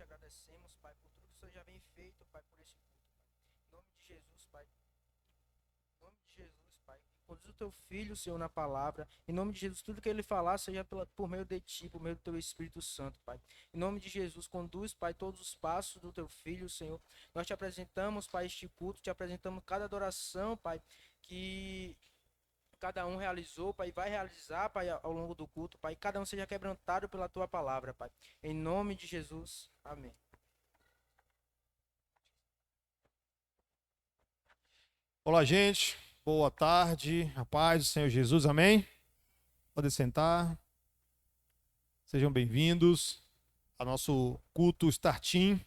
te agradecemos, Pai, por tudo que o Senhor já vem feito, Pai, por esse culto, Pai. Em nome de Jesus, Pai. Em nome de Jesus, Pai. Conduz o teu filho, Senhor, na palavra. Em nome de Jesus, tudo que ele falar seja por meio de ti, por meio do teu Espírito Santo, Pai. Em nome de Jesus, conduz, Pai, todos os passos do teu filho, Senhor. Nós te apresentamos, Pai, este culto, te apresentamos cada adoração, Pai, que cada um realizou, Pai, e vai realizar, Pai, ao longo do culto, Pai. Cada um seja quebrantado pela tua palavra, Pai. Em nome de Jesus. Amém. Olá, gente. Boa tarde. A paz do Senhor Jesus. Amém? Pode sentar. Sejam bem-vindos ao nosso culto Startim.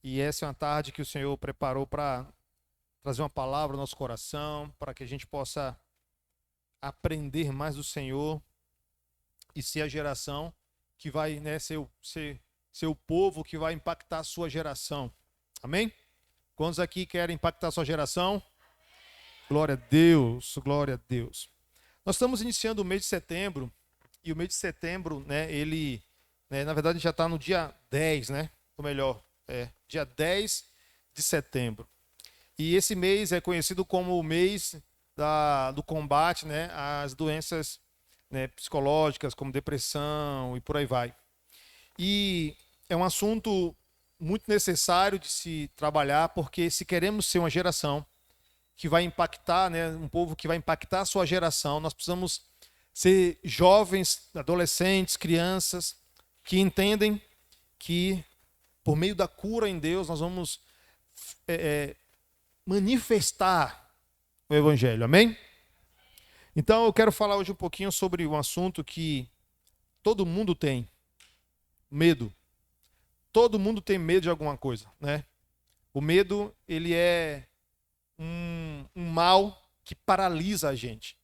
E essa é uma tarde que o Senhor preparou para trazer uma palavra ao nosso coração, para que a gente possa aprender mais do Senhor e ser a geração que vai, né, ser o povo que vai impactar a sua geração. Amém? Quantos aqui querem impactar a sua geração? Glória a Deus, glória a Deus. Nós estamos iniciando o mês de setembro, e o mês de setembro, né, ele, né, na verdade, já está no dia 10, né? Ou melhor, dia 10 de setembro. E esse mês é conhecido como o mês do combate, né, às doenças, né, psicológicas, como depressão e por aí vai. E é um assunto muito necessário de se trabalhar, porque se queremos ser uma geração que vai impactar, né, um povo que vai impactar a sua geração, nós precisamos ser jovens, adolescentes, crianças, que entendem que por meio da cura em Deus nós vamos manifestar o Evangelho, amém? Então eu quero falar hoje um pouquinho sobre um assunto que todo mundo tem, medo. Todo mundo tem medo de alguma coisa, né? O medo, ele é um mal que paralisa a gente.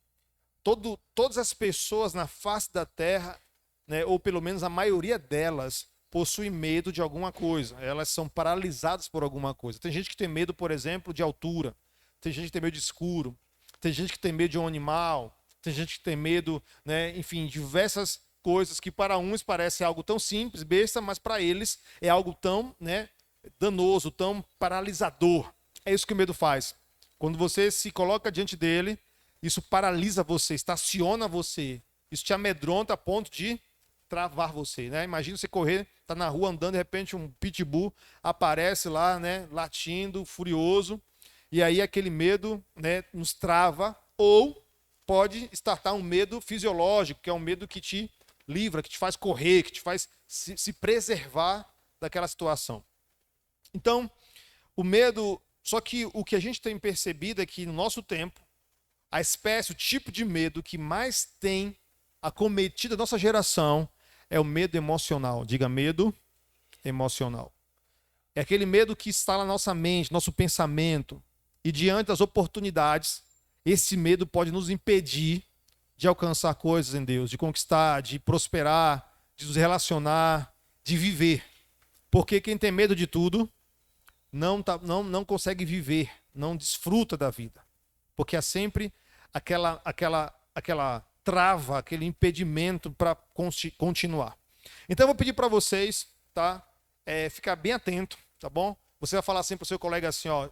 Todas as pessoas na face da terra, né, ou pelo menos a maioria delas, possuem medo de alguma coisa. Elas são paralisadas por alguma coisa. Tem gente que tem medo, por exemplo, de altura. Tem gente que tem medo de escuro. Tem gente que tem medo de um animal. Tem gente que tem medo, né, enfim, diversas coisas que para uns parece algo tão simples, besta, mas para eles é algo tão, né, danoso, tão paralisador. É isso que o medo faz. Quando você se coloca diante dele, isso paralisa você, estaciona você. Isso te amedronta a ponto de travar você, né? Imagina você correr, tá na rua andando, de repente um pitbull aparece lá, né, latindo, furioso, e aí aquele medo, né, nos trava, ou pode startar um medo fisiológico, que é um medo que te livra, que te faz correr, que te faz se preservar daquela situação. Então, o medo... Só que o que a gente tem percebido é que no nosso tempo, a espécie, o tipo de medo que mais tem acometido a nossa geração é o medo emocional. Diga, medo emocional. É aquele medo que está na nossa mente, nosso pensamento. E diante das oportunidades, esse medo pode nos impedir de alcançar coisas em Deus, de conquistar, de prosperar, de nos relacionar, de viver. Porque quem tem medo de tudo não consegue viver, não desfruta da vida. Porque há sempre aquela trava, aquele impedimento para continuar. Então eu vou pedir para vocês, tá? Ficar bem atento, tá bom? Você vai falar assim para o seu colega assim, ó,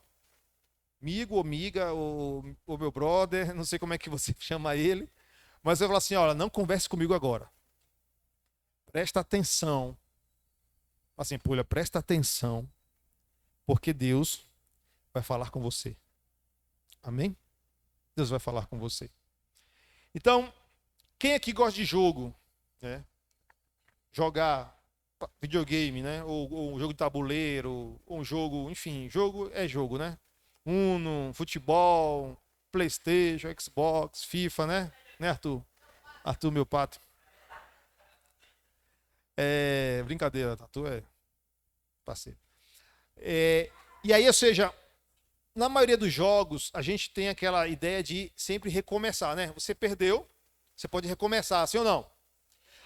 amigo, ou amiga, ou meu brother, não sei como é que você chama ele, mas você vai falar assim, olha, não converse comigo agora. Presta atenção. Assim, Pulha, presta atenção. Porque Deus vai falar com você. Amém? Deus vai falar com você. Então, quem aqui gosta de jogo? Né? Jogar videogame, né? Ou um jogo de tabuleiro, ou um jogo, enfim, jogo é jogo, né? Uno, futebol, PlayStation, Xbox, FIFA, né? Né, Arthur? Arthur, meu pato. Brincadeira, Arthur é parceiro. E aí, ou seja, na maioria dos jogos, a gente tem aquela ideia de sempre recomeçar, né? Você perdeu, você pode recomeçar, sim ou não?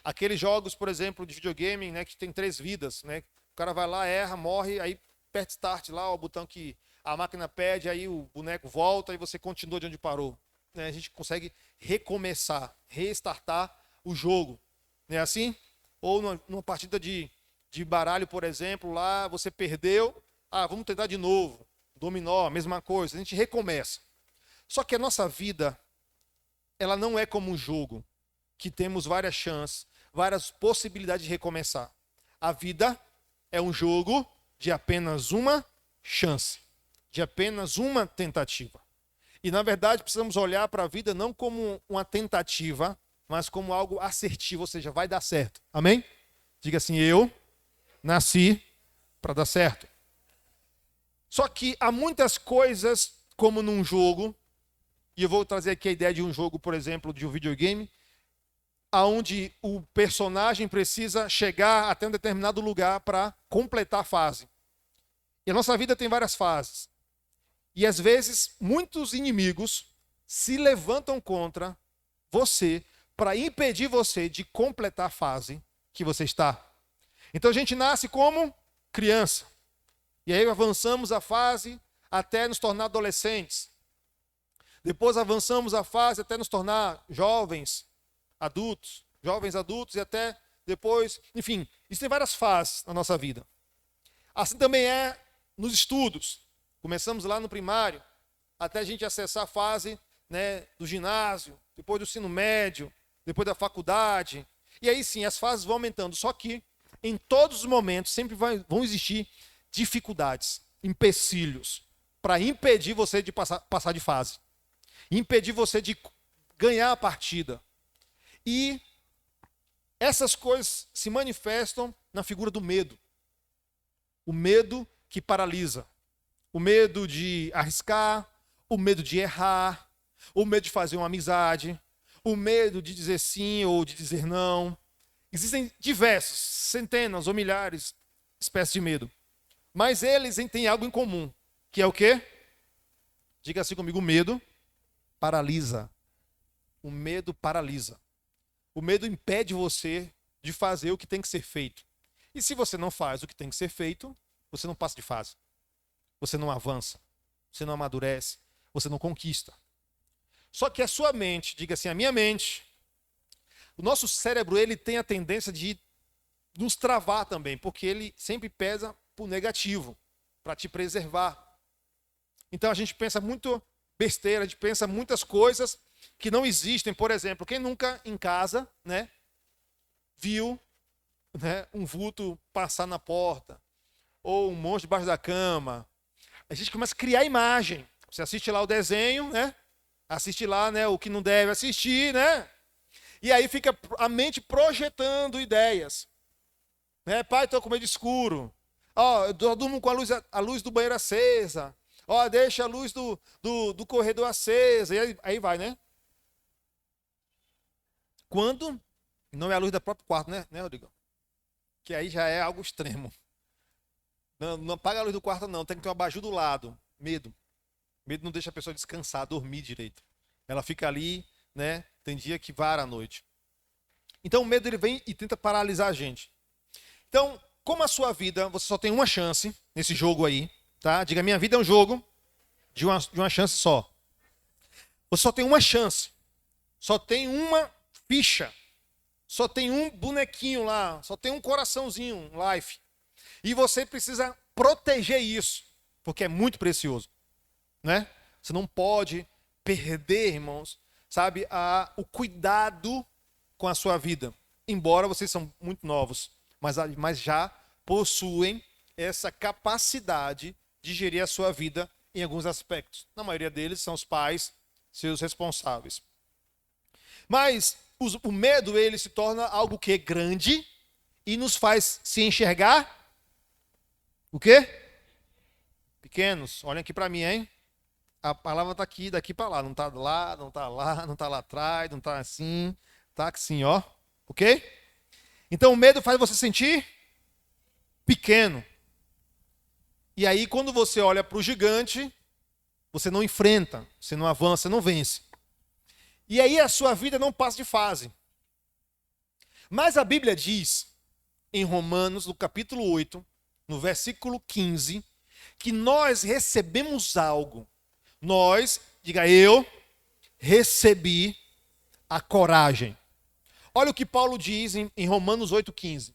Aqueles jogos, por exemplo, de videogame, né, que tem 3 vidas, né? O cara vai lá, erra, morre, aí aperta start lá, o botão que a máquina pede, aí o boneco volta e você continua de onde parou. Né? A gente consegue recomeçar, restartar o jogo. Não é assim? Ou numa partida de de baralho, por exemplo, lá você perdeu, vamos tentar de novo. Dominó, mesma coisa, a gente recomeça. Só que a nossa vida, ela não é como um jogo, que temos várias chances, várias possibilidades de recomeçar. A vida é um jogo de apenas uma chance, de apenas uma tentativa. E, na verdade, precisamos olhar para a vida não como uma tentativa, mas como algo assertivo, ou seja, vai dar certo. Amém? Diga assim, eu nasci para dar certo. Só que há muitas coisas, como num jogo, e eu vou trazer aqui a ideia de um jogo, por exemplo, de um videogame, onde o personagem precisa chegar até um determinado lugar para completar a fase. E a nossa vida tem várias fases. E às vezes, muitos inimigos se levantam contra você para impedir você de completar a fase que você está. Então a gente nasce como criança. E aí avançamos a fase até nos tornar adolescentes. Depois avançamos a fase até nos tornar jovens adultos e até depois, enfim, existem várias fases na nossa vida. Assim também é nos estudos. Começamos lá no primário, até a gente acessar a fase, né, do ginásio, depois do ensino médio, depois da faculdade. E aí sim, as fases vão aumentando. Só que em todos os momentos sempre vão existir dificuldades, empecilhos, para impedir você de passar de fase. Impedir você de ganhar a partida. E essas coisas se manifestam na figura do medo. O medo que paralisa. O medo de arriscar, o medo de errar, o medo de fazer uma amizade, o medo de dizer sim ou de dizer não. Existem diversos, centenas ou milhares de espécies de medo. Mas eles têm algo em comum, que é o quê? Diga assim comigo, o medo paralisa. O medo paralisa. O medo impede você de fazer o que tem que ser feito. E se você não faz o que tem que ser feito, você não passa de fase. Você não avança. Você não amadurece. Você não conquista. Só que a sua mente, diga assim, a minha mente, o nosso cérebro, ele tem a tendência de nos travar também, porque ele sempre pesa pro negativo, para te preservar. Então a gente pensa muito besteira, a gente pensa muitas coisas que não existem. Por exemplo, quem nunca em casa, né, viu, né, um vulto passar na porta, ou um monstro debaixo da cama? A gente começa a criar imagem. Você assiste lá o desenho, né? Assiste lá, né, o que não deve assistir, né? E aí fica a mente projetando ideias. Né? Pai, estou com medo escuro. Ó, eu durmo com a luz do banheiro acesa. Ó, deixa a luz do corredor acesa. E aí vai, né? Quando não é a luz do próprio quarto, né, Rodrigo? Que aí já é algo extremo. Não apaga a luz do quarto, não. Tem que ter um abajur do lado. Medo. Medo não deixa a pessoa descansar, dormir direito. Ela fica ali, né? Tem dia que vara à noite. Então o medo ele vem e tenta paralisar a gente. Então, como a sua vida, você só tem uma chance nesse jogo aí, tá? Diga, minha vida é um jogo de uma chance só. Você só tem uma chance. Só tem uma ficha. Só tem um bonequinho lá. Só tem um coraçãozinho, um life. E você precisa proteger isso, porque é muito precioso, né? Você não pode perder, irmãos, sabe, o cuidado com a sua vida. Embora vocês são muito novos, mas já possuem essa capacidade de gerir a sua vida em alguns aspectos. Na maioria deles são os pais, seus responsáveis. Mas o medo, ele se torna algo que é grande e nos faz se enxergar o quê? Pequenos. Olhem aqui para mim, hein? A palavra está aqui, daqui para lá. Não está lá, não está lá, não está lá atrás, não está assim. Está assim, ó. Ok? Então o medo faz você sentir pequeno. E aí quando você olha para o gigante, você não enfrenta, você não avança, você não vence. E aí a sua vida não passa de fase. Mas a Bíblia diz, em Romanos, no capítulo 8, no versículo 15, que nós recebemos algo. Nós, diga eu, recebi a coragem. Olha o que Paulo diz em Romanos 8,15.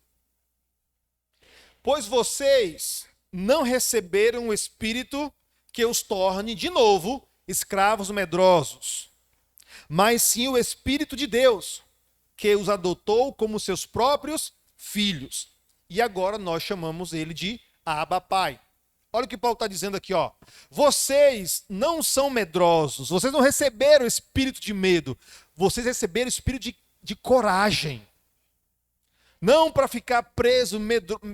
Pois vocês não receberam o Espírito que os torne, de novo, escravos medrosos, mas sim o Espírito de Deus, que os adotou como seus próprios filhos. E agora nós chamamos ele de Abba Pai. Olha o que Paulo está dizendo aqui, ó. Vocês não são medrosos, vocês não receberam o espírito de medo, vocês receberam o espírito de coragem. Não para ficar preso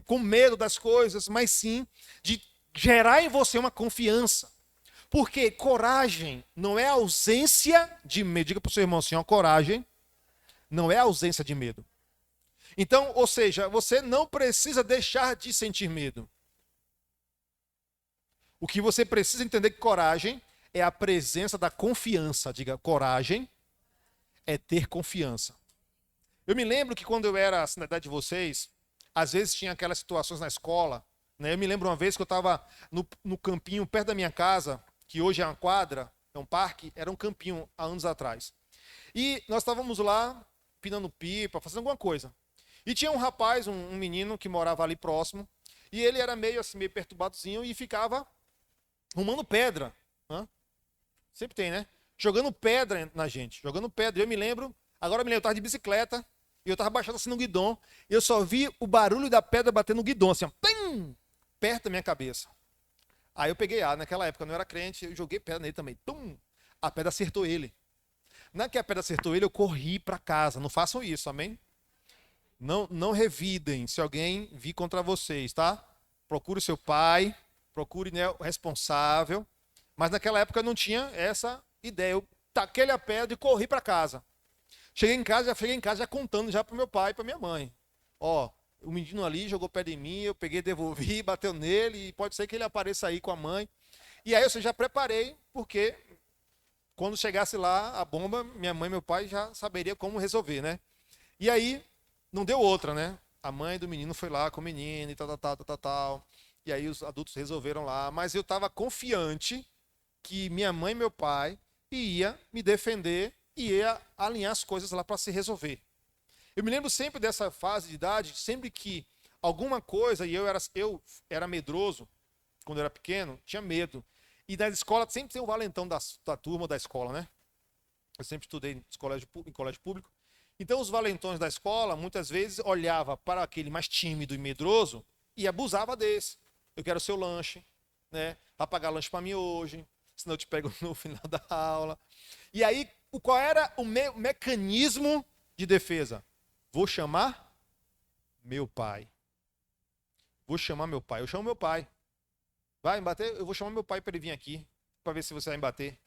com medo das coisas, mas sim de gerar em você uma confiança. Porque coragem não é ausência de medo. Diga para o seu irmão assim, ó, coragem não é ausência de medo. Então, ou seja, você não precisa deixar de sentir medo. O que você precisa entender que coragem é a presença da confiança. Diga, coragem é ter confiança. Eu me lembro que quando eu era assim, na idade de vocês, às vezes tinha aquelas situações na escola, né? Eu me lembro uma vez que eu estava no campinho perto da minha casa, que hoje é uma quadra, é um parque, era um campinho há anos atrás. E nós estávamos lá, pinando pipa, fazendo alguma coisa. E tinha um rapaz, um menino que morava ali próximo, e ele era meio assim, meio perturbadozinho e ficava arrumando pedra. Né? Sempre tem, né? Jogando pedra na gente, jogando pedra. Eu me lembro, agora eu estava de bicicleta, e eu estava baixando assim no guidão, e eu só vi o barulho da pedra batendo no guidão, assim, ó, pim, perto da minha cabeça. Aí eu peguei naquela época eu não era crente, eu joguei pedra nele também. Tum, a pedra acertou ele. Na que a pedra acertou ele, eu corri para casa. Não façam isso, amém? Não revidem se alguém vir contra vocês, tá? Procure seu pai, procure, né, o responsável. Mas naquela época eu não tinha essa ideia. Eu taquei a pedra e corri para casa. Cheguei em casa já contando já para meu pai e para minha mãe. Ó, o menino ali jogou pedra em mim, eu peguei, devolvi, bateu nele, e pode ser que ele apareça aí com a mãe. E aí eu já preparei, porque quando chegasse lá a bomba, minha mãe e meu pai já saberia como resolver, né? E aí, não deu outra, né? A mãe do menino foi lá com o menino e tal. E aí os adultos resolveram lá. Mas eu estava confiante que minha mãe e meu pai ia me defender e ia alinhar as coisas lá para se resolver. Eu me lembro sempre dessa fase de idade, sempre que alguma coisa, e eu era medroso, quando eu era pequeno, tinha medo. E na escola sempre tem o valentão da turma da escola, né? Eu sempre estudei em colégio público. Então os valentões da escola, muitas vezes, olhava para aquele mais tímido e medroso e abusava desse. Eu quero seu lanche, né? Vai pagar lanche para mim hoje, senão eu te pego no final da aula. E aí, qual era o mecanismo de defesa? Vou chamar meu pai. Vou chamar meu pai. Eu chamo meu pai. Vai me bater? Eu vou chamar meu pai para ele vir aqui, para ver se você vai me bater.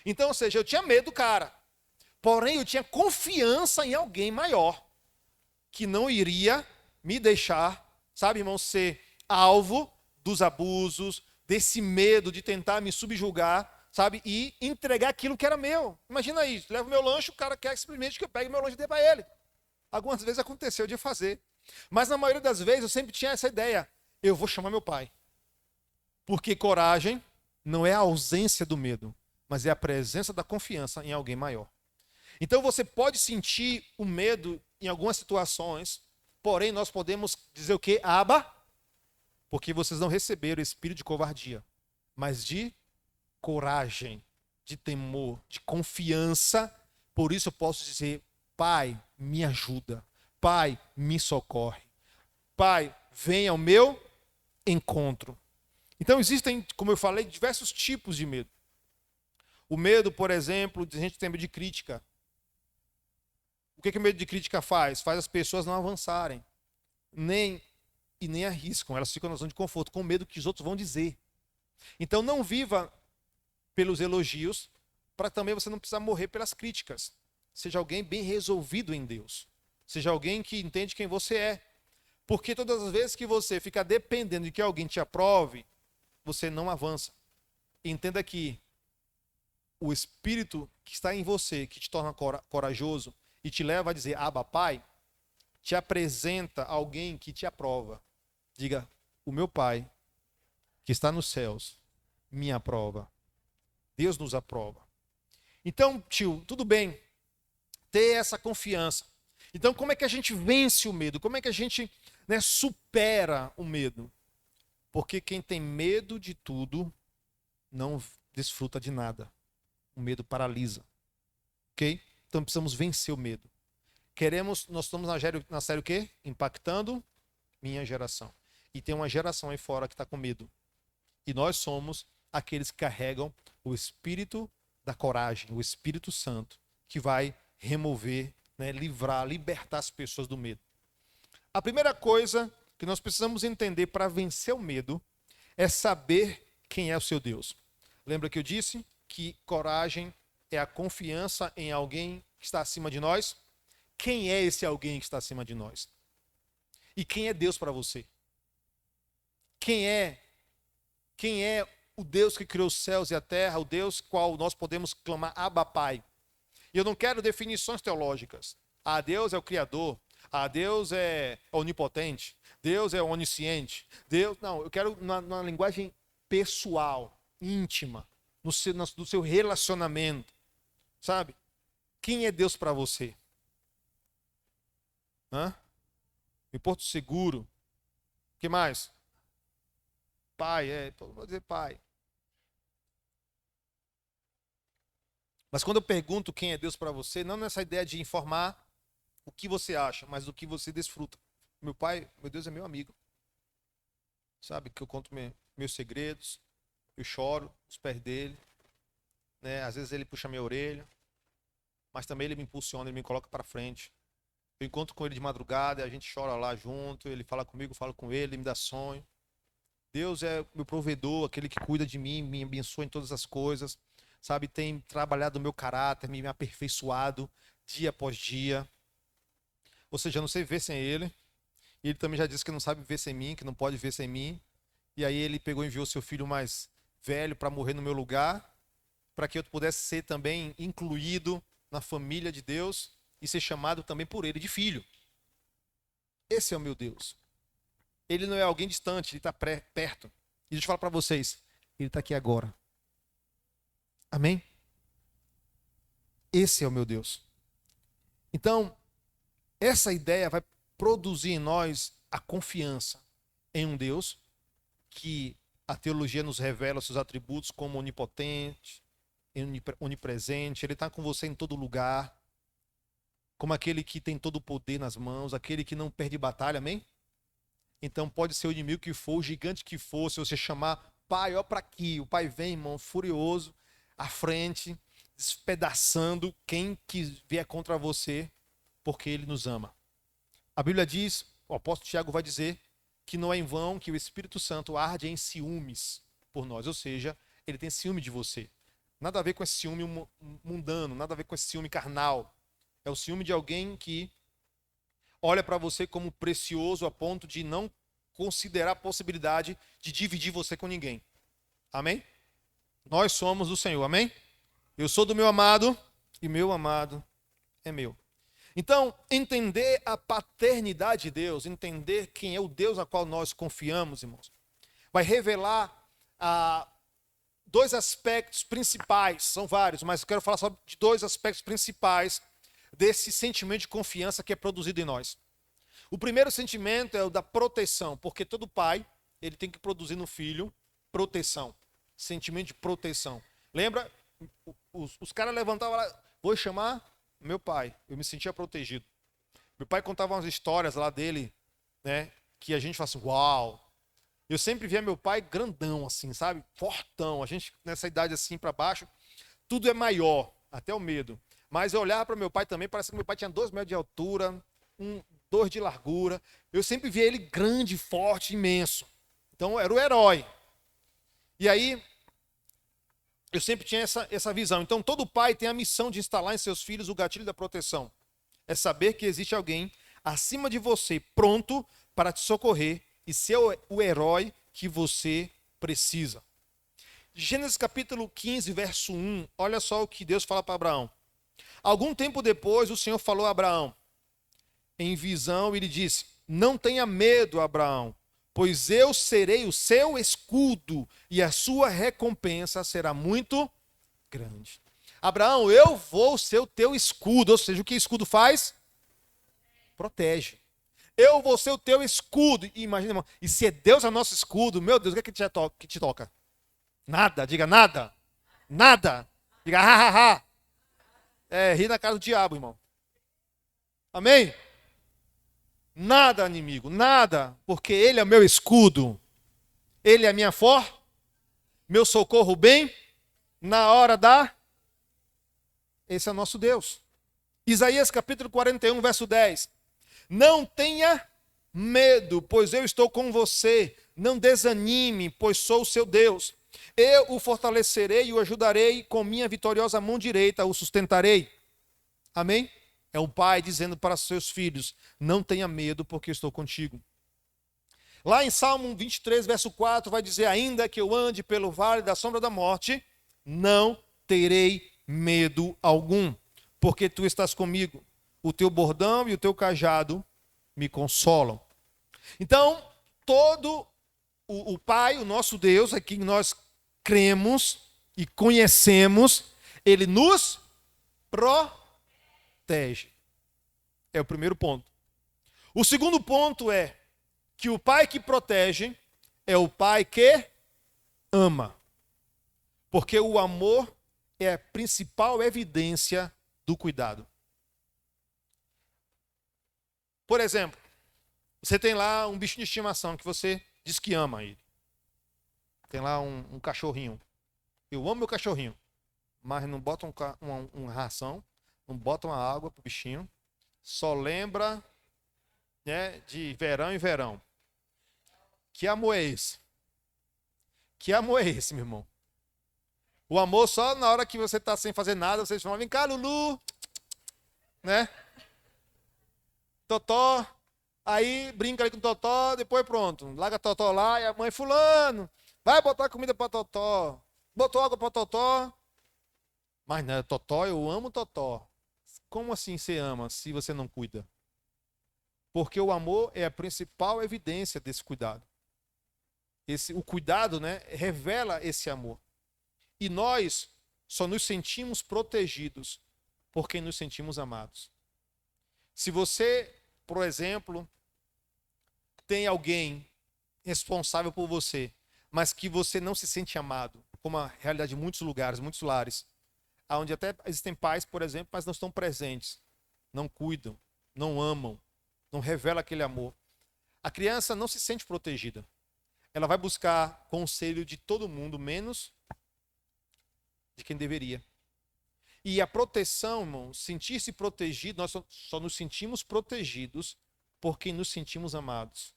Então, ou seja, eu tinha medo do cara. Porém, eu tinha confiança em alguém maior, que não iria me deixar, sabe, irmão, ser alvo dos abusos, desse medo de tentar me subjugar, sabe, e entregar aquilo que era meu. Imagina isso, levo meu lanche, o cara quer simplesmente que eu pegue meu lanche e dê para ele. Algumas vezes aconteceu de fazer. Mas na maioria das vezes eu sempre tinha essa ideia, eu vou chamar meu pai. Porque coragem não é a ausência do medo, mas é a presença da confiança em alguém maior. Então você pode sentir o medo em algumas situações, porém nós podemos dizer o quê? Abba, porque vocês não receberam o espírito de covardia, mas de coragem, de temor, de confiança. Por isso eu posso dizer, Pai, me ajuda. Pai, me socorre. Pai, venha ao meu encontro. Então existem, como eu falei, diversos tipos de medo. O medo, por exemplo, a gente tem medo de crítica. O que o medo de crítica faz? Faz as pessoas não avançarem. Nem arriscam. Elas ficam na zona de conforto, com medo que os outros vão dizer. Então não viva pelos elogios, para também você não precisar morrer pelas críticas. Seja alguém bem resolvido em Deus. Seja alguém que entende quem você é. Porque todas as vezes que você fica dependendo de que alguém te aprove, você não avança. Entenda que o Espírito que está em você, que te torna corajoso e te leva a dizer, Abba, Pai, te apresenta alguém que te aprova. Diga, o meu Pai, que está nos céus, me aprova. Deus nos aprova. Então, tio, tudo bem ter essa confiança. Então, como é que a gente vence o medo? Como é que a gente supera o medo. Porque quem tem medo de tudo não desfruta de nada. O medo paralisa. Ok? Então precisamos vencer o medo. Nós estamos na série o quê? Impactando minha geração. E tem uma geração aí fora que está com medo. E nós somos aqueles que carregam o espírito da coragem, o Espírito Santo, que vai remover, livrar, libertar as pessoas do medo. A primeira coisa que nós precisamos entender para vencer o medo é saber quem é o seu Deus. Lembra que eu disse que coragem é a confiança em alguém que está acima de nós? Quem é esse alguém que está acima de nós? E quem é Deus para você? Quem é o Deus que criou os céus e a terra, o Deus qual nós podemos clamar Abba Pai? E eu não quero definições teológicas. Deus é o Criador. Deus é onipotente. Deus é onisciente. Não, eu quero numa linguagem pessoal, íntima, no seu relacionamento. Sabe? Quem é Deus para você? Em Porto Seguro. O que mais? Pai, vou dizer pai. Mas quando eu pergunto quem é Deus para você, não nessa ideia de informar o que você acha, mas do que você desfruta. Meu Deus é meu amigo. Sabe que eu conto meus segredos, eu choro nos pés dele, Às vezes ele puxa minha orelha, mas também ele me impulsiona, ele me coloca para frente. Eu encontro com ele de madrugada, a gente chora lá junto, ele fala comigo, eu falo com ele me dá sonho. Deus é meu provedor, aquele que cuida de mim, me abençoa em todas as coisas, sabe? Tem trabalhado o meu caráter, me aperfeiçoado dia após dia. Ou seja, eu não sei viver sem ele. E ele também já disse que não sabe viver sem mim, que não pode viver sem mim. E aí ele pegou e enviou seu filho mais velho para morrer no meu lugar, para que eu pudesse ser também incluído na família de Deus e ser chamado também por ele de filho. Esse é o meu Deus. Ele não é alguém distante, ele está perto. E deixa eu falar para vocês, ele está aqui agora. Amém? Esse é o meu Deus. Então, essa ideia vai produzir em nós a confiança em um Deus que a teologia nos revela seus atributos como onipotente, onipresente. Ele está com você em todo lugar, como aquele que tem todo o poder nas mãos, aquele que não perde batalha, amém? Então pode ser o inimigo que for, o gigante que for, se você chamar, pai, ó para aqui, o pai vem, irmão, furioso, à frente, despedaçando quem que vier contra você, porque ele nos ama. A Bíblia diz, o apóstolo Tiago vai dizer, que não é em vão que o Espírito Santo arde em ciúmes por nós, ou seja, ele tem ciúme de você. Nada a ver com esse ciúme mundano, nada a ver com esse ciúme carnal. É o ciúme de alguém que olha para você como precioso a ponto de não considerar a possibilidade de dividir você com ninguém. Amém? Nós somos do Senhor, amém? Eu sou do meu amado e meu amado é meu. Então, entender a paternidade de Deus, entender quem é o Deus a qual nós confiamos, irmãos, vai revelar dois aspectos principais, são vários, mas eu quero falar só de dois aspectos principais desse sentimento de confiança que é produzido em nós. O primeiro sentimento é o da proteção, porque todo pai, ele tem que produzir no filho proteção, sentimento de proteção. Lembra? Os caras levantavam lá, vou chamar meu pai, eu me sentia protegido. Meu pai contava umas histórias lá dele, que a gente fala assim, uau. Eu sempre via meu pai grandão assim, sabe? Fortão, a gente nessa idade assim para baixo, tudo é maior, até o medo. Mas eu olhava para meu pai também, parece que meu pai tinha 2 metros de altura, 2 de largura. Eu sempre via ele grande, forte, imenso. Então era o herói. E aí, eu sempre tinha essa visão. Então todo pai tem a missão de instalar em seus filhos o gatilho da proteção. É saber que existe alguém acima de você, pronto para te socorrer e ser o herói que você precisa. Gênesis capítulo 15, verso 1, olha só o que Deus fala para Abraão. Algum tempo depois, o Senhor falou a Abraão, em visão, e lhe disse, não tenha medo, Abraão, pois eu serei o seu escudo, e a sua recompensa será muito grande. Abraão, eu vou ser o teu escudo, ou seja, o que escudo faz? Protege. Eu vou ser o teu escudo. E imagina, irmão, e se Deus é nosso escudo, meu Deus, o que é que te toca? Nada, diga nada. Nada. Diga ha, ha, ha. É, ri na cara do diabo, irmão. Amém? Nada, inimigo, nada. Porque Ele é o meu escudo. Ele é a minha meu socorro bem na hora da... Esse é o nosso Deus. Isaías capítulo 41, verso 10. Não tenha medo, pois eu estou com você. Não desanime, pois sou o seu Deus. Eu o fortalecerei e o ajudarei com minha vitoriosa mão direita, o sustentarei. Amém? É um pai dizendo para seus filhos, não tenha medo, porque eu estou contigo. Lá em Salmo 23, verso 4, vai dizer, ainda que eu ande pelo vale da sombra da morte, não terei medo algum, porque tu estás comigo. O teu bordão e o teu cajado me consolam. Então, todo o Pai, o nosso Deus, a quem nós cremos e conhecemos, Ele nos protege. É o primeiro ponto. O segundo ponto é que o Pai que protege é o Pai que ama. Porque o amor é a principal evidência do cuidado. Por exemplo, você tem lá um bichinho de estimação que você diz que ama ele. Tem lá um cachorrinho. Eu amo meu cachorrinho. Mas não bota uma ração, não bota uma água pro bichinho. Só lembra, né, de verão em verão. Que amor é esse? Que amor é esse, meu irmão? O amor só na hora que você está sem fazer nada, você fala, vem cá, Lulu. Né? Totó. Aí brinca ali com o Totó, depois pronto. Larga Totó lá e a mãe, fulano, vai botar comida para Totó. Botou água para Totó. Mas não, Totó, eu amo Totó. Como assim você ama se você não cuida? Porque o amor é a principal evidência desse cuidado. O cuidado, né, revela esse amor. E nós só nos sentimos protegidos porque nos sentimos amados. Se você, por exemplo, tem alguém responsável por você, mas que você não se sente amado, como a realidade de muitos lugares, muitos lares, onde até existem pais, por exemplo, mas não estão presentes, não cuidam, não amam, não revelam aquele amor. A criança não se sente protegida. Ela vai buscar conselho de todo mundo, menos de quem deveria. E a proteção, irmão, sentir-se protegido, nós só nos sentimos protegidos porque nos sentimos amados.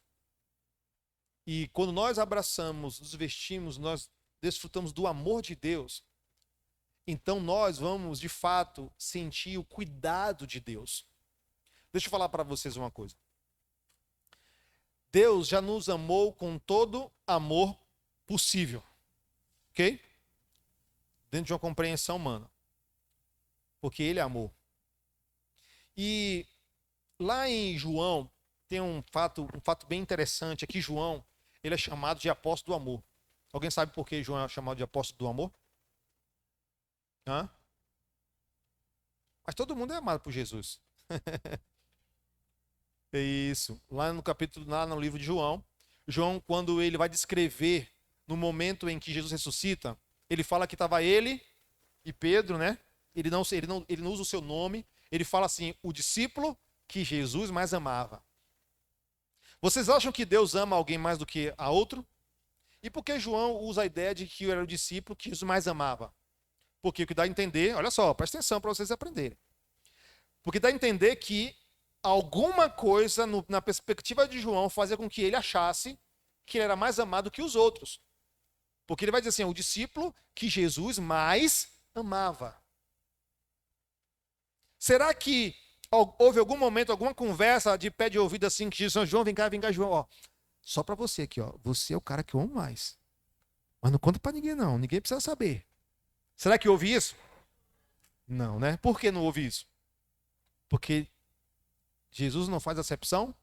E quando nós abraçamos, nos vestimos, nós desfrutamos do amor de Deus, então nós vamos, de fato, sentir o cuidado de Deus. Deixa eu falar para vocês uma coisa. Deus já nos amou com todo amor possível. Ok? Dentro de uma compreensão humana. Porque Ele amou. E lá em João, tem um fato bem interessante. Aqui João, ele é chamado de apóstolo do amor. Alguém sabe por que João é chamado de apóstolo do amor? Hã? Mas todo mundo é amado por Jesus. É isso. Lá no capítulo, lá no livro de João, quando ele vai descrever no momento em que Jesus ressuscita, ele fala que estava ele e Pedro, né? Ele não usa o seu nome. Ele fala assim, o discípulo que Jesus mais amava. Vocês acham que Deus ama alguém mais do que a outro? E por que João usa a ideia de que era o discípulo que Jesus mais amava? Porque o que dá a entender, olha só, presta atenção para vocês aprenderem. Porque dá a entender que alguma coisa na perspectiva de João fazia com que ele achasse que ele era mais amado que os outros. Porque ele vai dizer assim, o discípulo que Jesus mais amava. Será que houve algum momento, alguma conversa de pé de ouvido assim, que Jesus, João, vem cá, João, ó. Só para você aqui, ó. Você é o cara que eu amo mais. Mas não conta para ninguém, não. Ninguém precisa saber. Será que houve isso? Não, né? Por que não houve isso? Porque Jesus não faz acepção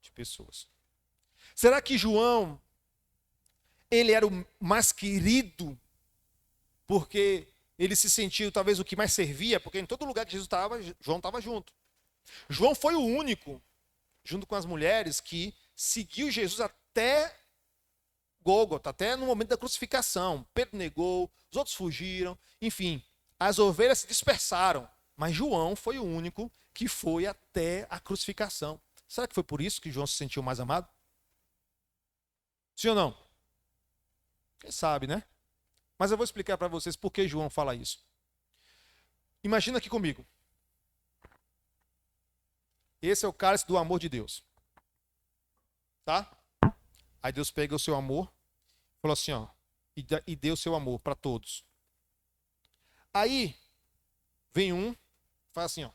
de pessoas. Será que João, ele era o mais querido porque ele se sentiu talvez o que mais servia? Porque em todo lugar que Jesus estava, João estava junto. João foi o único junto com as mulheres, que seguiu Jesus até Gólgota, até no momento da crucificação. Pedro negou, os outros fugiram, enfim, as ovelhas se dispersaram, mas João foi o único que foi até a crucificação. Será que foi por isso que João se sentiu mais amado? Sim ou não? Quem sabe, né? Mas eu vou explicar para vocês por que João fala isso. Imagina aqui comigo. Esse é o cálice do amor de Deus. Tá? Aí Deus pega o seu amor, falou assim, ó, e deu o seu amor para todos. Aí vem um, faz assim, ó.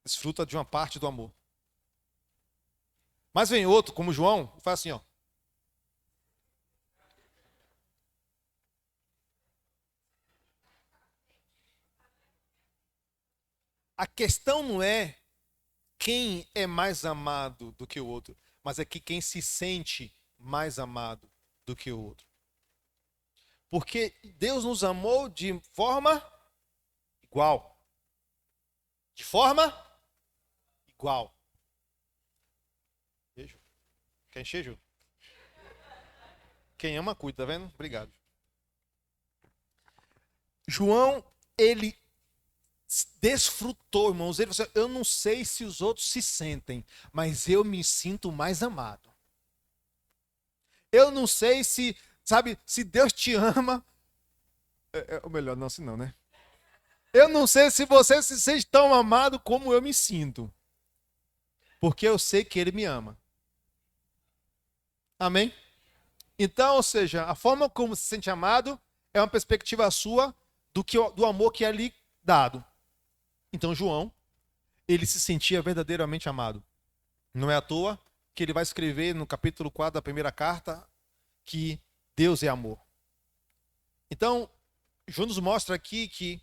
Desfruta de uma parte do amor. Mas vem outro, como João, faz assim, ó. A questão não é quem é mais amado do que o outro, mas é que quem se sente mais amado do que o outro. Porque Deus nos amou de forma igual. De forma igual. Quer encher, Ju? Quem ama, cuida, tá vendo? Obrigado. João, ele desfrutou, irmãos. Ele falou assim, eu não sei se os outros se sentem, mas eu me sinto mais amado. Eu não sei se, sabe, se Deus te ama. Ou melhor, não, se não, né? Eu não sei se você se sente tão amado como eu me sinto. Porque eu sei que Ele me ama. Amém? Então, ou seja, a forma como se sente amado é uma perspectiva sua do amor que é lhe dado. Então, João, ele se sentia verdadeiramente amado. Não é à toa que ele vai escrever no capítulo 4 da primeira carta que Deus é amor. Então, João nos mostra aqui que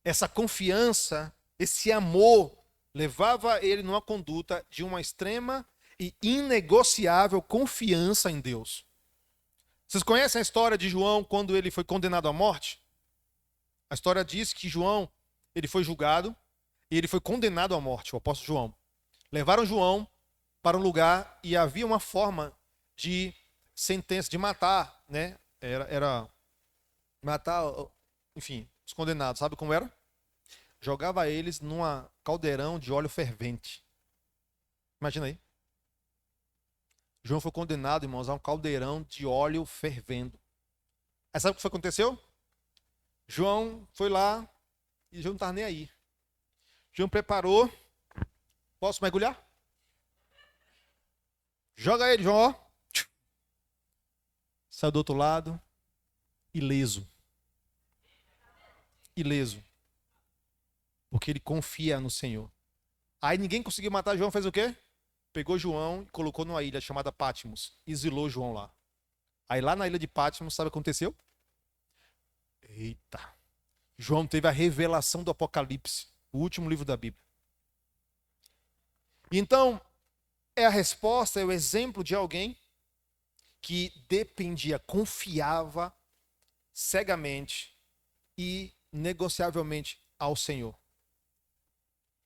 essa confiança, esse amor, levava ele numa conduta de uma extrema e inegociável confiança em Deus. Vocês conhecem a história de João quando ele foi condenado à morte? A história diz que João, ele foi julgado e ele foi condenado à morte, o apóstolo João. Levaram João para um lugar e havia uma forma de sentença, de matar, né? Era matar, enfim, os condenados. Sabe como era? Jogava eles numa caldeirão de óleo fervente. Imagina aí. João foi condenado, irmãos, a um caldeirão de óleo fervendo. Aí sabe o que aconteceu? João foi lá e João não estava nem aí. João preparou. Posso mergulhar? Joga ele, João, ó. Saiu do outro lado, ileso. Ileso. Porque ele confia no Senhor. Aí ninguém conseguiu matar João, fez o quê? Pegou João e colocou numa ilha chamada Patmos. Exilou João lá. Aí lá na ilha de Patmos, sabe o que aconteceu? Eita. João teve a revelação do Apocalipse, o último livro da Bíblia. Então, é a resposta, é o exemplo de alguém que dependia, confiava cegamente e negociavelmente ao Senhor.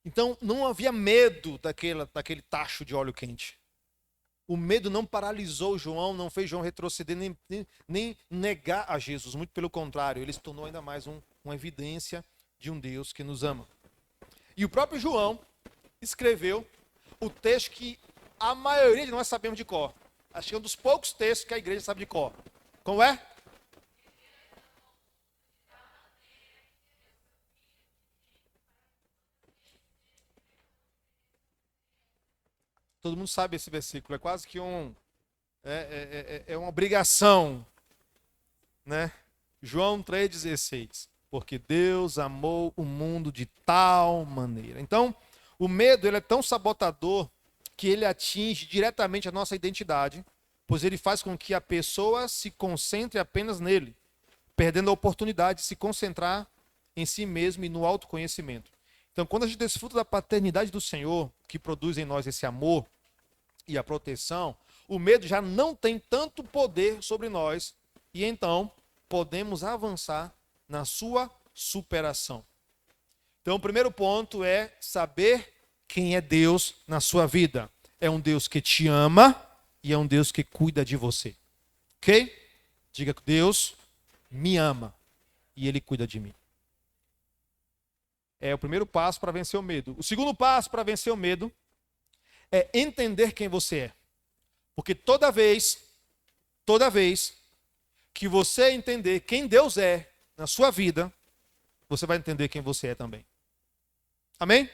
Então, não havia medo daquele tacho de óleo quente. O medo não paralisou João, não fez João retroceder, nem negar a Jesus. Muito pelo contrário, ele se tornou ainda mais uma evidência de um Deus que nos ama. E o próprio João escreveu o texto que a maioria de nós sabemos de cor. Acho que é um dos poucos textos que a igreja sabe de cor. Como é? Todo mundo sabe esse versículo. É quase que é uma obrigação, né? João 3,16. Porque Deus amou o mundo de tal maneira. Então, o medo ele é tão sabotador que ele atinge diretamente a nossa identidade, pois ele faz com que a pessoa se concentre apenas nele, perdendo a oportunidade de se concentrar em si mesmo e no autoconhecimento. Então, quando a gente desfruta da paternidade do Senhor, que produz em nós esse amor e a proteção, o medo já não tem tanto poder sobre nós e então podemos avançar na sua superação. Então, o primeiro ponto é saber quem é Deus na sua vida. É um Deus que te ama e é um Deus que cuida de você. Ok? Diga que Deus me ama e Ele cuida de mim. É o primeiro passo para vencer o medo. O segundo passo para vencer o medo é entender quem você é. Porque toda vez que você entender quem Deus é na sua vida, você vai entender quem você é também. Amém?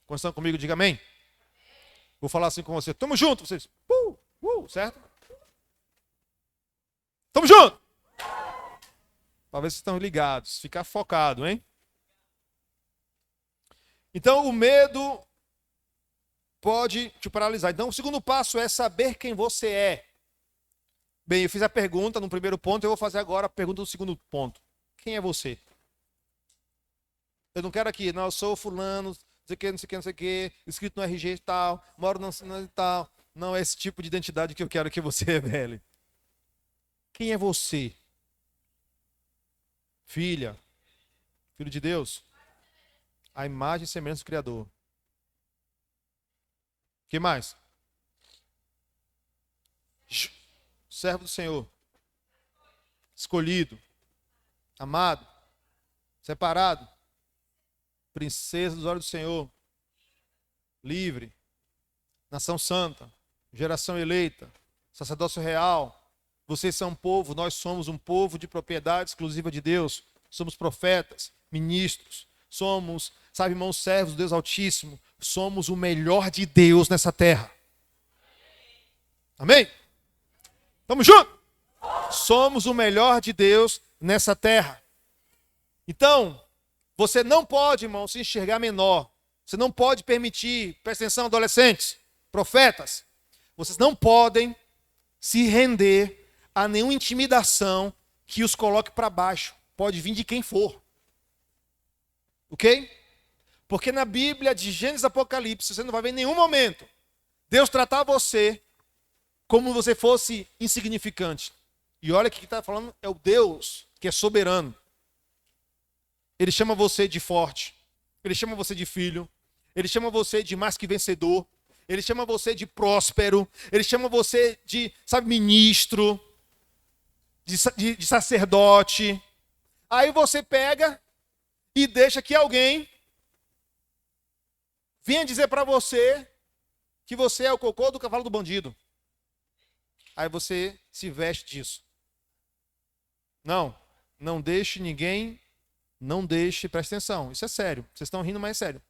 Quando estão comigo, diga amém. Vou falar assim com você. Tamo junto, vocês. Certo? Tamo junto! Para ver se estão ligados. Ficar focado, hein? Então, o medo pode te paralisar. Então, o segundo passo é saber quem você é. Bem, eu fiz a pergunta no primeiro ponto, eu vou fazer agora a pergunta do segundo ponto. Quem é você? Eu não quero aqui, não, eu sou fulano, não sei o que, não sei o que, não sei o que, escrito no RG e tal, moro no tal. Não é esse tipo de identidade que eu quero que você revele. Quem é você? Filha, filho de Deus, a imagem e semelhança do Criador. O que mais? Servo do Senhor, escolhido, amado, separado, princesa dos olhos do Senhor, livre, nação santa, geração eleita, sacerdócio real. Vocês são um povo, nós somos um povo de propriedade exclusiva de Deus. Somos profetas, ministros, somos, sabe, irmãos, servos do Deus Altíssimo. Somos o melhor de Deus nessa terra. Amém? Tamo junto? Somos o melhor de Deus nessa terra. Então, você não pode, irmão, se enxergar menor. Você não pode permitir, presta atenção, adolescentes, profetas, vocês não podem se render a nenhuma intimidação que os coloque para baixo. Pode vir de quem for. Ok? Porque na Bíblia, de Gênesis a Apocalipse, você não vai ver em nenhum momento Deus tratar você como você fosse insignificante. E olha que quem está falando é o Deus que é soberano. Ele chama você de forte. Ele chama você de filho. Ele chama você de mais que vencedor. Ele chama você de próspero. Ele chama você de, sabe, ministro. De sacerdote. Aí você pega e deixa que alguém venha dizer para você que você é o cocô do cavalo do bandido. Aí você se veste disso. Não deixe ninguém, não deixe, presta atenção, isso é sério. Vocês estão rindo, mas é sério.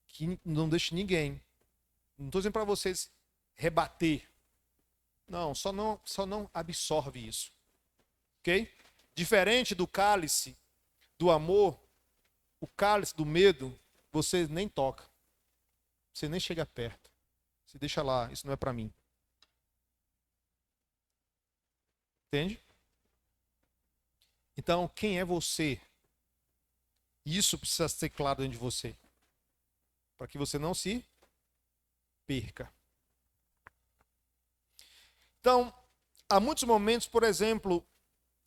Que não deixe ninguém. Não estou dizendo para vocês rebater. Não, só não absorve isso. Ok? Diferente do cálice do amor, o cálice do medo, você nem toca. Você nem chega perto. Você deixa lá, isso não é para mim. Entende? Então, quem é você? Isso precisa ser claro dentro de você. Para que você não se perca. Então, há muitos momentos, por exemplo,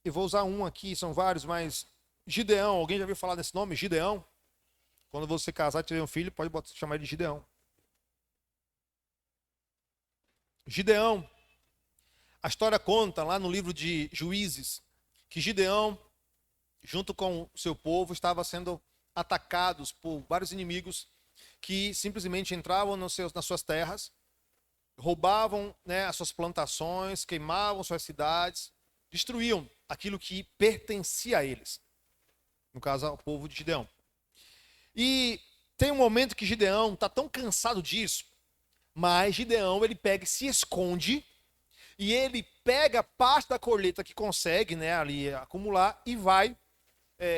eu vou usar um aqui, são vários, mas Gideão, alguém já ouviu falar desse nome? Gideão? Quando você casar e tiver um filho, pode chamar ele de Gideão. Gideão. A história conta lá no livro de Juízes que Gideão, junto com o seu povo, estava sendo atacados por vários inimigos que simplesmente entravam nas suas terras, roubavam, né, as suas plantações, queimavam suas cidades, destruíam aquilo que pertencia a eles. No caso, ao povo de Gideão. E tem um momento que Gideão está tão cansado disso, mas Gideão ele pega e se esconde, e ele pega parte da colheita que consegue, né, ali acumular e vai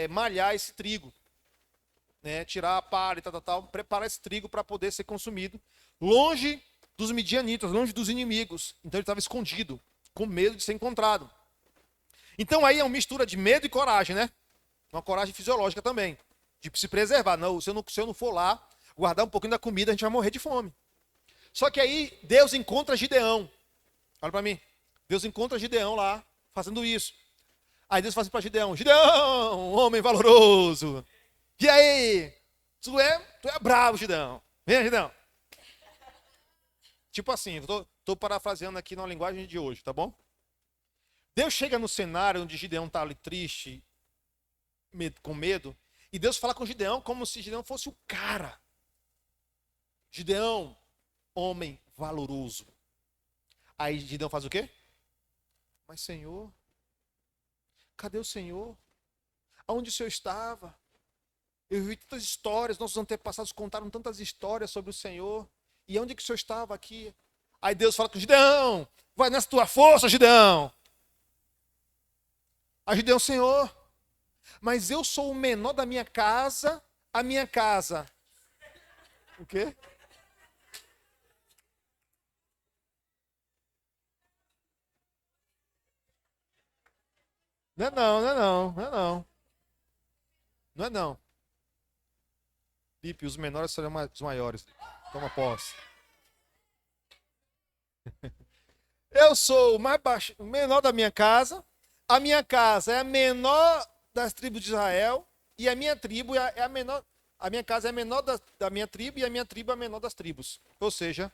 malhar esse trigo, né, tirar a palha e tal, preparar esse trigo para poder ser consumido, longe dos midianitas, longe dos inimigos. Então ele estava escondido, com medo de ser encontrado. Então aí é uma mistura de medo e coragem, né? Uma coragem fisiológica também, de se preservar. Não, se eu não for lá, guardar um pouquinho da comida, a gente vai morrer de fome. Só que aí Deus encontra Gideão. Olha para mim. Deus encontra Gideão lá, fazendo isso. Aí Deus fala assim para Gideão: Gideão, homem valoroso. E aí? Tu é bravo, Gideão. Vem, Gideão. Tipo assim, eu tô parafraseando aqui na linguagem de hoje, tá bom? Deus chega no cenário onde Gideão tá ali triste, com medo, e Deus fala com Gideão como se Gideão fosse o cara. Gideão, homem valoroso. Aí Gideão faz o quê? Mas Senhor, cadê o Senhor? Aonde o Senhor estava? Eu vi tantas histórias, nossos antepassados contaram tantas histórias sobre o Senhor. E onde que o Senhor estava aqui? Aí Deus fala com Gideão, vai nessa tua força, Gideão. Aí Gideão, Senhor, mas eu sou o menor da minha casa, a minha casa. O quê? Não é não, não é não, não é não. Não é não. Pipe, os menores serão os maiores. Toma posse. Eu sou o mais baixo, o menor da minha casa. A minha casa é a menor das tribos de Israel. E a minha tribo é a menor. A minha casa é a menor da minha tribo e a minha tribo é a menor das tribos. Ou seja,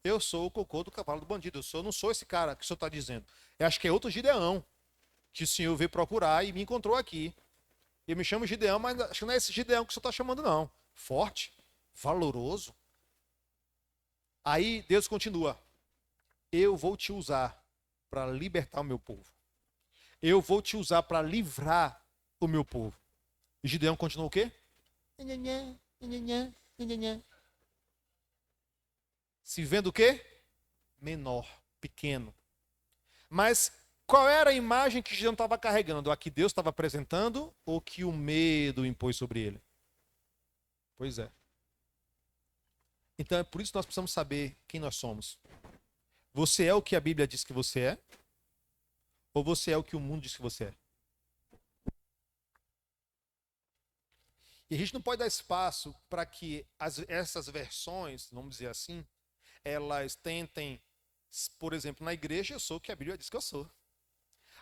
eu sou o cocô do cavalo do bandido. Eu não sou esse cara que o senhor está dizendo. Eu acho que é outro Gideão que o senhor veio procurar e me encontrou aqui. Eu me chamo Gideão, mas acho que não é esse Gideão que o senhor está chamando, não. Forte, valoroso. Aí Deus continua. Eu vou te usar para libertar o meu povo. Eu vou te usar para livrar o meu povo. E Gideão continua o quê? Se vendo o quê? Menor, pequeno. Mas qual era a imagem que Gideão estava carregando? A que Deus estava apresentando ou que o medo impôs sobre ele? Pois é. Então é por isso que nós precisamos saber quem nós somos. Você é o que a Bíblia diz que você é? Ou você é o que o mundo diz que você é? E a gente não pode dar espaço para que essas versões, vamos dizer assim, elas tentem, por exemplo, na igreja eu sou o que a Bíblia diz que eu sou.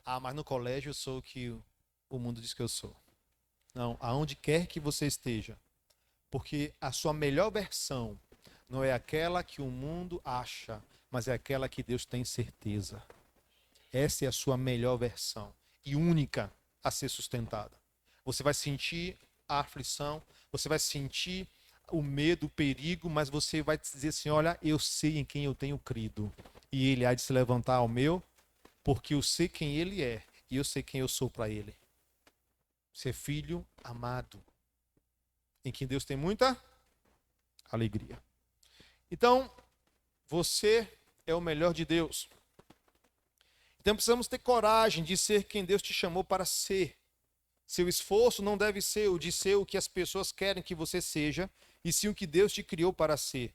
Ah, mas no colégio eu sou o que o mundo diz que eu sou. Não, aonde quer que você esteja. Porque a sua melhor versão não é aquela que o mundo acha, mas é aquela que Deus tem certeza. Essa é a sua melhor versão e única a ser sustentada. Você vai sentir a aflição, você vai sentir o medo, o perigo, mas você vai dizer assim, olha, eu sei em quem eu tenho crido. E ele há de se levantar ao meu, porque eu sei quem ele é e eu sei quem eu sou para ele. Você é filho amado, em quem Deus tem muita alegria. Então, você é o melhor de Deus. Então precisamos ter coragem de ser quem Deus te chamou para ser. Seu esforço não deve ser o de ser o que as pessoas querem que você seja, e sim o que Deus te criou para ser.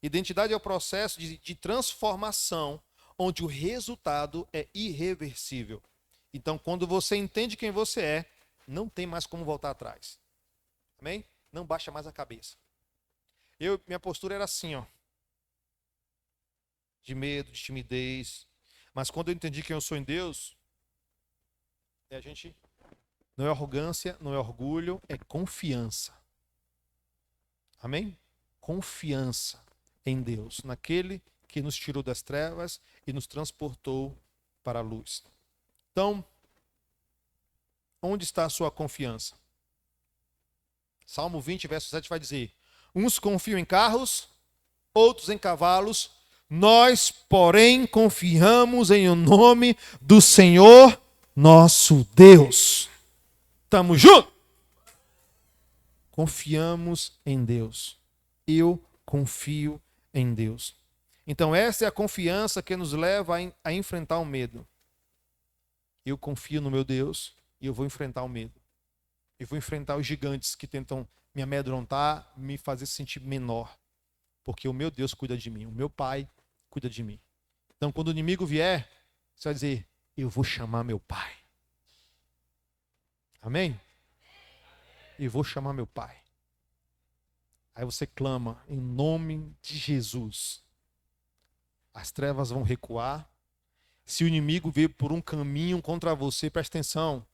Identidade é o processo de transformação, onde o resultado é irreversível. Então, quando você entende quem você é, não tem mais como voltar atrás. Amém? Não baixa mais a cabeça. Minha postura era assim, ó. De medo, de timidez. Mas quando eu entendi quem eu sou em Deus, a gente não é arrogância, não é orgulho, é confiança. Amém? Confiança em Deus, naquele que nos tirou das trevas e nos transportou para a luz. Então, onde está a sua confiança? Salmo 20, verso 7 vai dizer: uns confiam em carros, outros em cavalos, nós, porém, confiamos em o nome do Senhor nosso Deus. Estamos juntos? Confiamos em Deus. Eu confio em Deus. Então essa é a confiança que nos leva a enfrentar o medo. Eu confio no meu Deus e eu vou enfrentar o medo. Eu vou enfrentar os gigantes que tentam me amedrontar, me fazer sentir menor. Porque o meu Deus cuida de mim, o meu Pai cuida de mim. Então quando o inimigo vier, você vai dizer, eu vou chamar meu Pai. Amém? Eu vou chamar meu Pai. Aí você clama em nome de Jesus. As trevas vão recuar. Se o inimigo veio por um caminho contra você, presta atenção.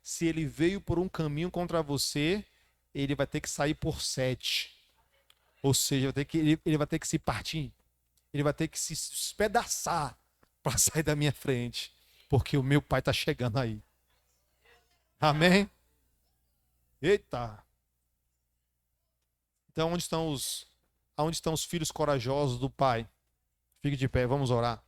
Se ele veio por um caminho contra você, ele vai ter que sair por 7. Ou seja, ele vai ter que se partir. Ele vai ter que se despedaçar para sair da minha frente. Porque o meu pai está chegando aí. Amém? Eita! Então, aonde estão os filhos corajosos do pai? Fique de pé, vamos orar.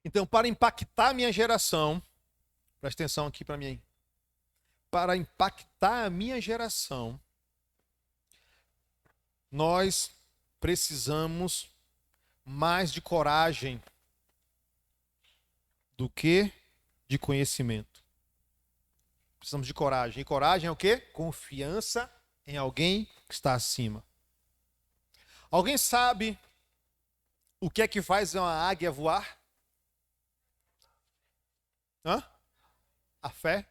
Então, para impactar a minha geração, presta atenção aqui para mim. Para impactar a minha geração, nós precisamos mais de coragem do que de conhecimento. Precisamos de coragem. E coragem é o quê? Confiança em alguém que está acima. Alguém sabe o que é que faz uma águia voar? A fé?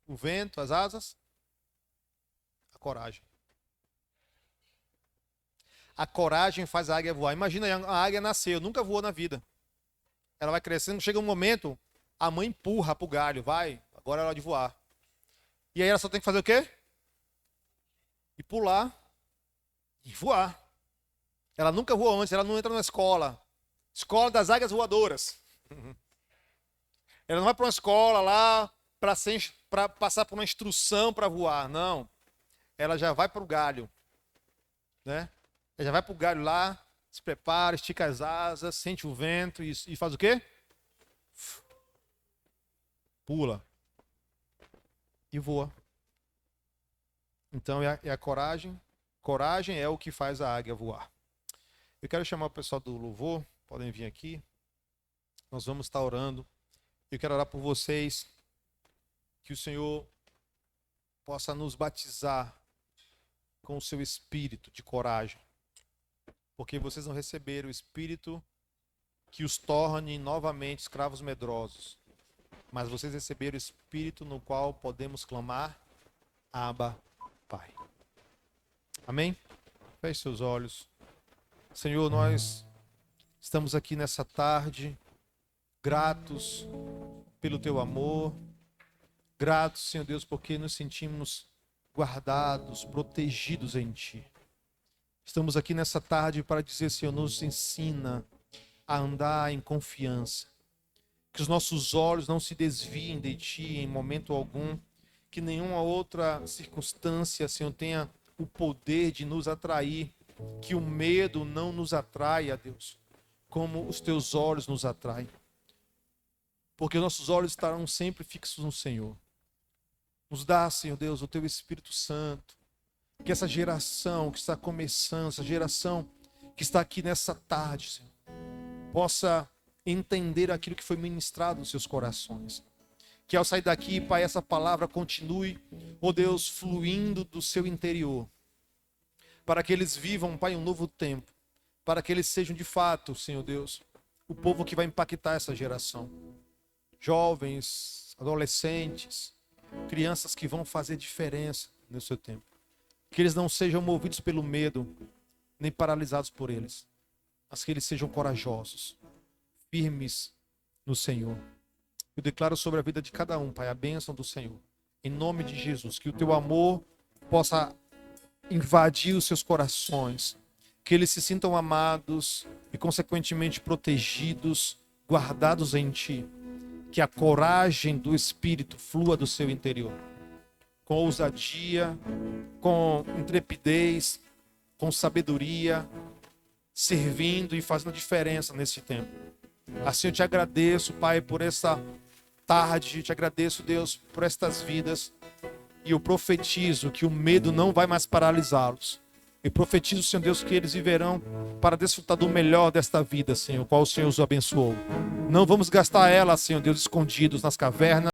O vento, as asas? A coragem. A coragem faz a águia voar. Imagina, a águia nasceu, nunca voou na vida. Ela vai crescendo, chega um momento, a mãe empurra pro galho, vai, agora é hora de voar. E aí ela só tem que fazer o quê? E pular e voar. Ela nunca voou antes, ela não entra na escola. Escola das águias voadoras. Ela não vai para uma escola lá para passar por uma instrução para voar, não. Ela já vai para o galho, né? Ela já vai para o galho lá, se prepara, estica as asas, sente o vento e faz o quê? Pula e voa. Então é a coragem. Coragem é o que faz a águia voar. Eu quero chamar o pessoal do louvor, podem vir aqui. Nós vamos estar orando. Eu quero orar por vocês, que o Senhor possa nos batizar com o seu espírito de coragem. Porque vocês não receberam o espírito que os torne novamente escravos medrosos. Mas vocês receberam o espírito no qual podemos clamar, Abba, Pai. Amém? Feche seus olhos. Senhor, nós estamos aqui nessa tarde, gratos pelo teu amor, gratos, Senhor Deus, porque nos sentimos guardados, protegidos em ti. Estamos aqui nessa tarde para dizer, Senhor, nos ensina a andar em confiança, que os nossos olhos não se desviem de ti em momento algum, que nenhuma outra circunstância, Senhor, tenha o poder de nos atrair, que o medo não nos atraia, Deus, como os teus olhos nos atraem. Porque nossos olhos estarão sempre fixos no Senhor. Nos dá, Senhor Deus, o teu Espírito Santo. Que essa geração que está começando, essa geração que está aqui nessa tarde, Senhor, possa entender aquilo que foi ministrado nos seus corações. Que ao sair daqui, Pai, essa palavra continue, ó Deus, fluindo do seu interior. Para que eles vivam, Pai, um novo tempo. Para que eles sejam de fato, Senhor Deus, o povo que vai impactar essa geração. Jovens, adolescentes, crianças que vão fazer diferença no seu tempo. Que eles não sejam movidos pelo medo, nem paralisados por eles, mas que eles sejam corajosos, firmes no Senhor. Eu declaro sobre a vida de cada um, Pai, a bênção do Senhor. Em nome de Jesus, que o teu amor possa invadir os seus corações, que eles se sintam amados e, consequentemente, protegidos, guardados em ti. Que a coragem do Espírito flua do seu interior, com ousadia, com intrepidez, com sabedoria, servindo e fazendo diferença nesse tempo. Assim eu te agradeço, Pai, por essa tarde, te agradeço, Deus, por estas vidas, e eu profetizo que o medo não vai mais paralisá-los. Eu profetizo, Senhor Deus, que eles viverão para desfrutar do melhor desta vida, Senhor, qual o Senhor os abençoou. Não vamos gastar ela, Senhor Deus, escondidos nas cavernas,